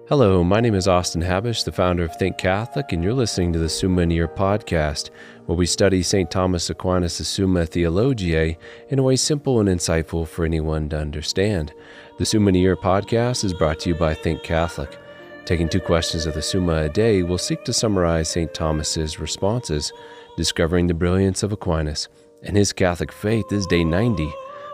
Hello, my name is Austin Habish, the founder of Think Catholic, and you're listening to the Summa podcast, where we study St. Thomas Aquinas' Summa Theologiae in a way simple and insightful for anyone to understand. The Summa podcast is brought to you by Think Catholic. Taking 2 questions of the Summa a day, we'll seek to summarize St. Thomas's responses, discovering the brilliance of Aquinas and his Catholic faith is day 90.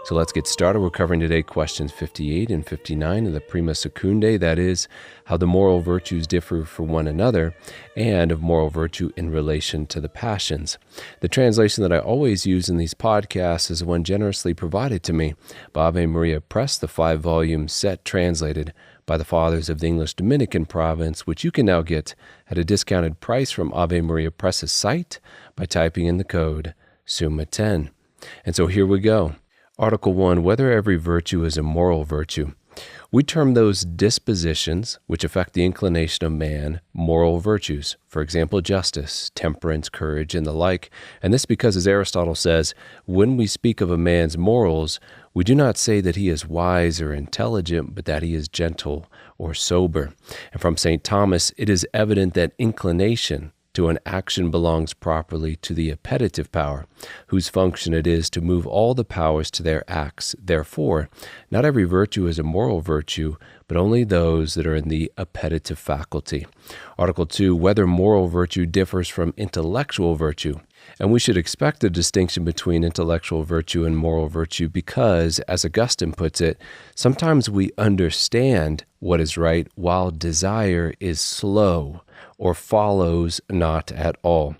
So let's get started. We're covering today questions 58 and 59 of the Prima Secundae, that is, how the moral virtues differ from one another, and of moral virtue in relation to the passions. The translation that I always use in these podcasts is one generously provided to me by Ave Maria Press, the 5-volume set translated by the Fathers of the English Dominican province, which you can now get at a discounted price from Ave Maria Press's site by typing in the code Summa 10. And so here we go. Article 1, whether every virtue is a moral virtue. We term those dispositions which affect the inclination of man moral virtues, for example, justice, temperance, courage, and the like. And this because, as Aristotle says, when we speak of a man's morals, we do not say that he is wise or intelligent, but that he is gentle or sober. And from St. Thomas, it is evident that inclination to an action belongs properly to the appetitive power, whose function it is to move all the powers to their acts. Therefore, not every virtue is a moral virtue, but only those that are in the appetitive faculty. Article 2, whether moral virtue differs from intellectual virtue. And we should expect a distinction between intellectual virtue and moral virtue because, as Augustine puts it, sometimes we understand what is right while desire is slow or follows not at all.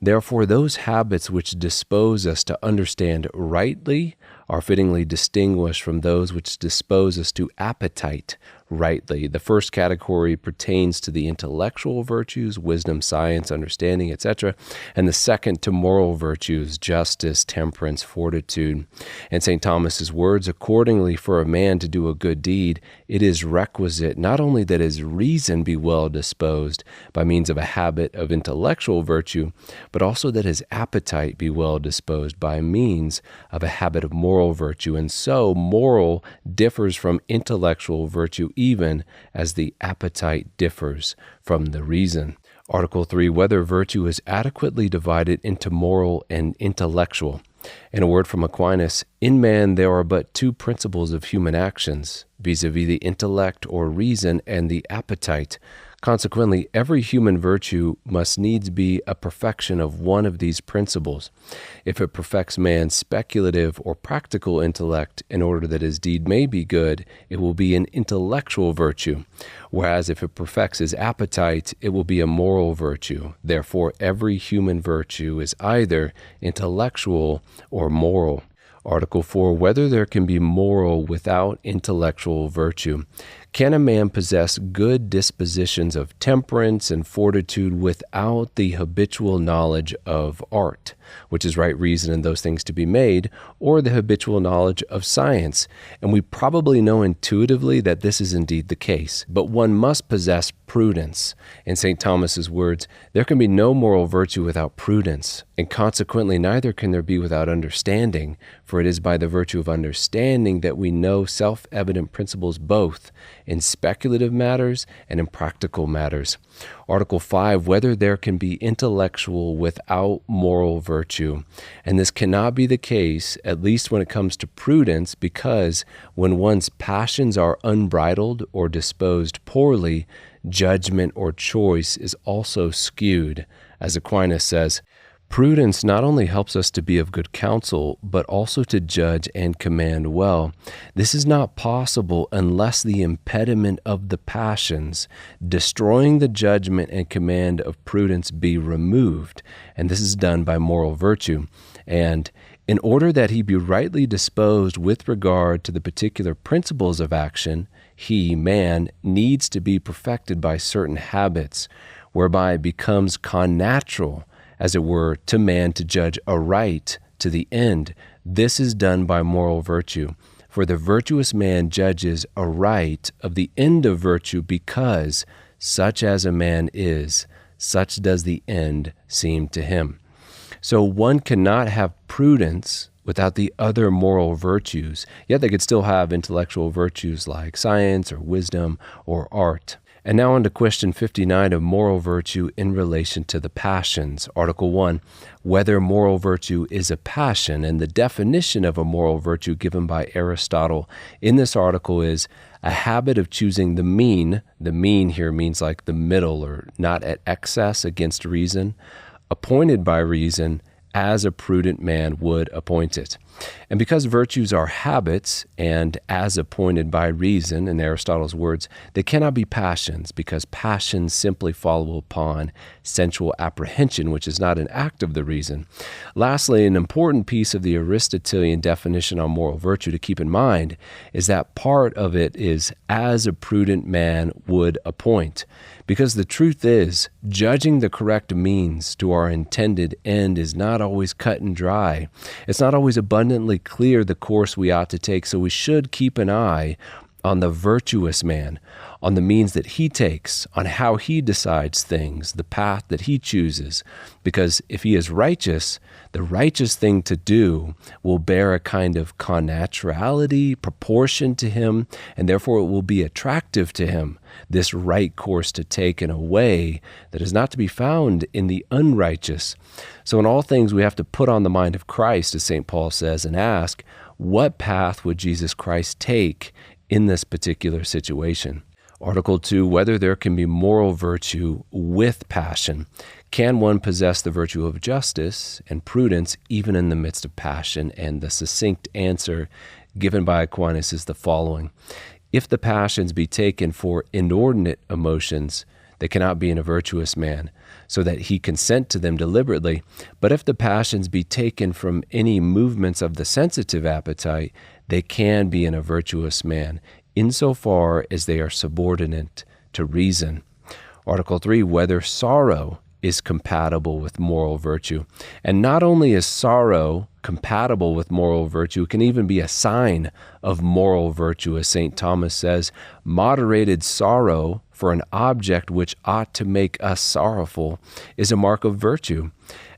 Therefore, those habits which dispose us to understand rightly are fittingly distinguished from those which dispose us to appetite rightly. The first category pertains to the intellectual virtues, wisdom, science, understanding, etc., and the second to moral virtues, justice, temperance, fortitude. And St. Thomas's words, accordingly, for a man to do a good deed, it is requisite not only that his reason be well disposed by means of a habit of intellectual virtue, but also that his appetite be well disposed by means of a habit of moral virtue. And so moral differs from intellectual virtue even as the appetite differs from the reason. Article 3, whether virtue is adequately divided into moral and intellectual. In a word from Aquinas, in man there are but 2 principles of human actions, vis-a-vis the intellect or reason and the appetite. Consequently, every human virtue must needs be a perfection of one of these principles. If it perfects man's speculative or practical intellect in order that his deed may be good, it will be an intellectual virtue, whereas if it perfects his appetite, it will be a moral virtue. Therefore, every human virtue is either intellectual or moral. Article 4, whether there can be moral without intellectual virtue. Can a man possess good dispositions of temperance and fortitude without the habitual knowledge of art, which is right reason and those things to be made, or the habitual knowledge of science? And we probably know intuitively that this is indeed the case, but one must possess prudence. In St. Thomas's words, there can be no moral virtue without prudence, and consequently neither can there be without understanding, for it is by the virtue of understanding that we know self-evident principles both in speculative matters and in practical matters. Article 5, whether there can be intellectual without moral virtue. And this cannot be the case, at least when it comes to prudence, because when one's passions are unbridled or disposed poorly, judgment or choice is also skewed. As Aquinas says, prudence not only helps us to be of good counsel, but also to judge and command well. This is not possible unless the impediment of the passions, destroying the judgment and command of prudence, be removed. And this is done by moral virtue. And in order that he be rightly disposed with regard to the particular principles of action, he, man, needs to be perfected by certain habits, whereby it becomes connatural, as it were, to man to judge aright to the end. This is done by moral virtue. For the virtuous man judges aright of the end of virtue because, such as a man is, such does the end seem to him. So one cannot have prudence without the other moral virtues, yet they could still have intellectual virtues like science or wisdom or art. And now on to question 59 of moral virtue in relation to the passions. Article 1, whether moral virtue is a passion, and the definition of a moral virtue given by Aristotle in this article is a habit of choosing the mean. The mean here means like the middle or not at excess against reason, appointed by reason as a prudent man would appoint it. And because virtues are habits and as appointed by reason, in Aristotle's words, they cannot be passions because passions simply follow upon sensual apprehension, which is not an act of the reason. Lastly, an important piece of the Aristotelian definition on moral virtue to keep in mind is that part of it is as a prudent man would appoint. Because the truth is, judging the correct means to our intended end is not always cut and dry. It's not always abundantly clear the course we ought to take, so we should keep an eye on the virtuous man, on the means that he takes, on how he decides things, the path that he chooses. Because if he is righteous, the righteous thing to do will bear a kind of connaturality, proportion to him, and therefore it will be attractive to him, this right course to take in a way that is not to be found in the unrighteous. So in all things we have to put on the mind of Christ, as St. Paul says, and ask, what path would Jesus Christ take in this particular situation? Article 2, whether there can be moral virtue with passion. Can one possess the virtue of justice and prudence even in the midst of passion? And the succinct answer given by Aquinas is the following. If the passions be taken for inordinate emotions, they cannot be in a virtuous man, so that he consent to them deliberately. But if the passions be taken from any movements of the sensitive appetite, they can be in a virtuous man, insofar as they are subordinate to reason. Article 3, whether sorrow is compatible with moral virtue. And not only is sorrow compatible with moral virtue, it can even be a sign of moral virtue, as St. Thomas says, moderated sorrow for an object which ought to make us sorrowful is a mark of virtue.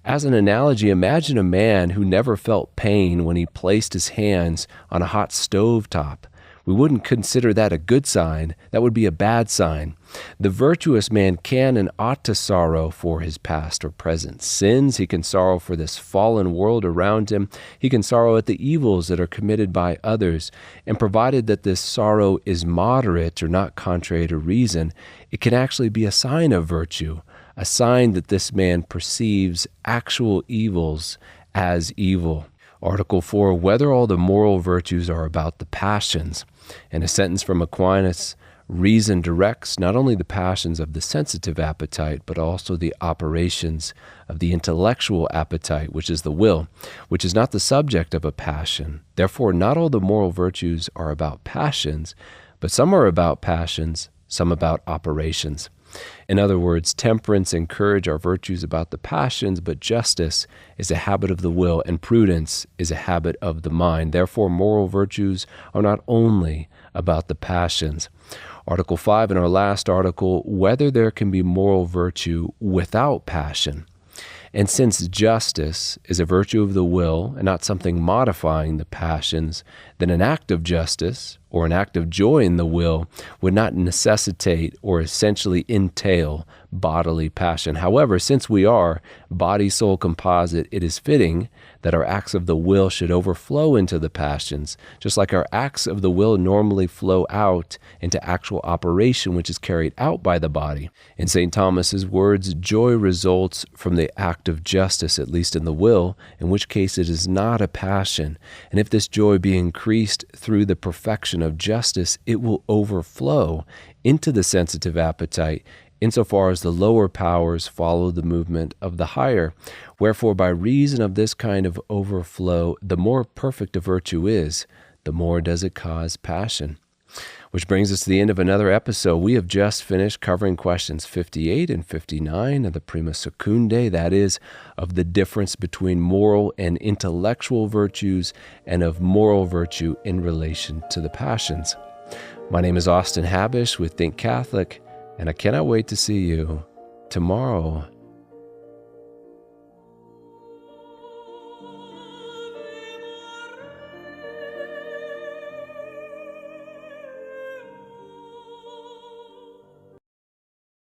As an analogy, imagine a man who never felt pain when he placed his hands on a hot stove top. We wouldn't consider that a good sign. That would be a bad sign. The virtuous man can and ought to sorrow for his past or present sins. He can sorrow for this fallen world around him. He can sorrow at the evils that are committed by others. And provided that this sorrow is moderate or not contrary to reason, it can actually be a sign of virtue, a sign that this man perceives actual evils as evil. Article 4, whether all the moral virtues are about the passions. In a sentence from Aquinas, reason directs not only the passions of the sensitive appetite, but also the operations of the intellectual appetite, which is the will, which is not the subject of a passion. Therefore, not all the moral virtues are about passions, but some are about passions, some about operations. In other words, temperance and courage are virtues about the passions, but justice is a habit of the will, and prudence is a habit of the mind. Therefore, moral virtues are not only about the passions. Article 5, in our last article, whether there can be moral virtue without passion. And since justice is a virtue of the will and not something modifying the passions, then an act of justice or an act of joy in the will would not necessitate or essentially entail bodily passion. However, since we are body-soul composite, it is fitting that our acts of the will should overflow into the passions, just like our acts of the will normally flow out into actual operation, which is carried out by the body. In St. Thomas's words, joy results from the act of justice, at least in the will, in which case it is not a passion. And if this joy be increased through the perfection of justice, it will overflow into the sensitive appetite, insofar as the lower powers follow the movement of the higher. Wherefore, by reason of this kind of overflow, the more perfect a virtue is, the more does it cause passion. Which brings us to the end of another episode. We have just finished covering questions 58 and 59 of the Prima Secundae, that is, of the difference between moral and intellectual virtues and of moral virtue in relation to the passions. My name is Austin Habish with Think Catholic, and I cannot wait to see you tomorrow.